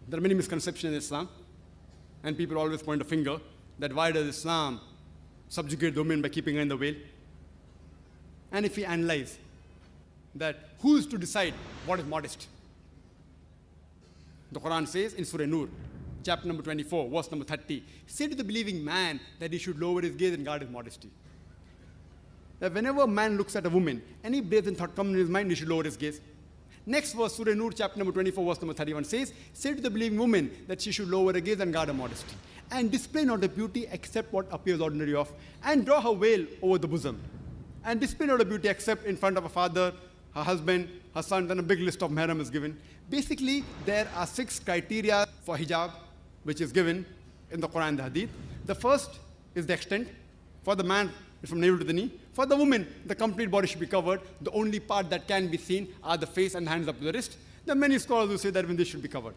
There are many misconceptions in Islam, and people always point a finger that why does Islam subjugate the women by keeping her in the veil? And if we analyze that, who is to decide what is modest? The Quran says in Surah Nur, chapter number 24, verse number 30, say to the believing man that he should lower his gaze and guard his modesty. That whenever a man looks at a woman, any brazen thought comes in his mind, he should lower his gaze. Next verse, Surah Nur, chapter number 24, verse number 31 says, say to the believing woman that she should lower her gaze and guard her modesty, and display not her beauty except what appears ordinary of, and draw her veil over the bosom, and display not her beauty except in front of her father, her husband, her son. Then a big list of mahram is given. Basically, there are 6 criteria for hijab, which is given in the Quran and the Hadith. The first is the extent. For the man, it's from navel to the knee. For the woman, the complete body should be covered. The only part that can be seen are the face and hands up to the wrist. There are many scholars who say that when this should be covered.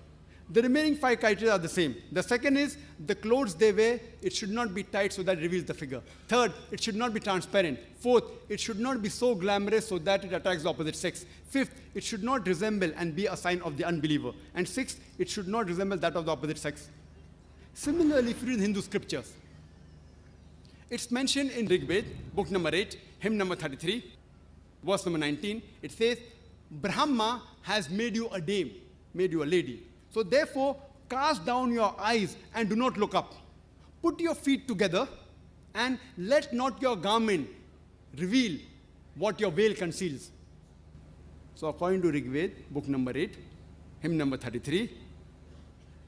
The remaining 5 criteria are the same. The second is the clothes they wear, it should not be tight so that it reveals the figure. Third, it should not be transparent. Fourth, it should not be so glamorous so that it attracts the opposite sex. Fifth, it should not resemble and be a sign of the unbeliever. And sixth, it should not resemble that of the opposite sex. Similarly, if you read Hindu scriptures, it's mentioned in Rig Veda, book number 8, hymn number 33, verse number 19. It says, Brahma has made you a dame, made you a lady. So therefore, cast down your eyes and do not look up. Put your feet together and let not your garment reveal what your veil conceals. So according to Rig Veda, book number 8, hymn number 33,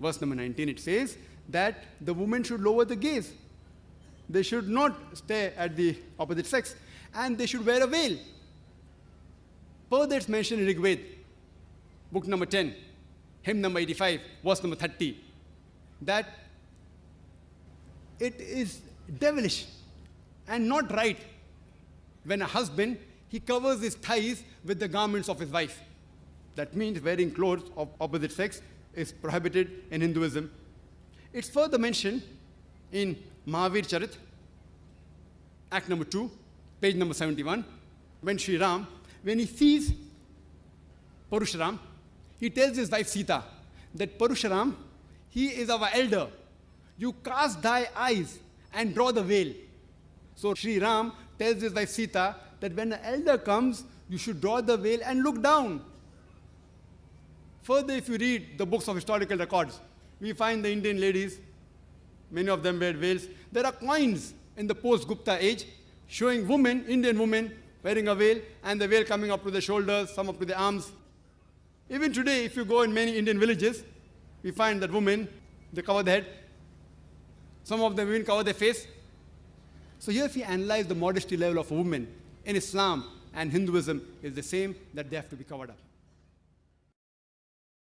verse number 19, it says that the woman should lower the gaze. They should not stare at the opposite sex, and they should wear a veil. Further, it's mentioned in Rig Veda, book number 10, hymn number 85, verse number 30, that it is devilish and not right when a husband, he covers his thighs with the garments of his wife. That means wearing clothes of opposite sex is prohibited in Hinduism. It's further mentioned in Mahavir Charit, Act number 2, page number 71, when Sri Ram, when he sees Parusharam, he tells his wife Sita that Parusharam, he is our elder. You cast thy eyes and draw the veil. So Sri Ram tells his wife Sita that when an elder comes, you should draw the veil and look down. Further, if you read the books of historical records, we find the Indian ladies, many of them wear veils. There are coins in the post-Gupta age showing women, Indian women, wearing a veil and the veil coming up to the shoulders, some up to the arms. Even today, if you go in many Indian villages, we find that women, they cover their head. Some of them even cover their face. So here if we analyze the modesty level of a woman in Islam and Hinduism is the same, that they have to be covered up.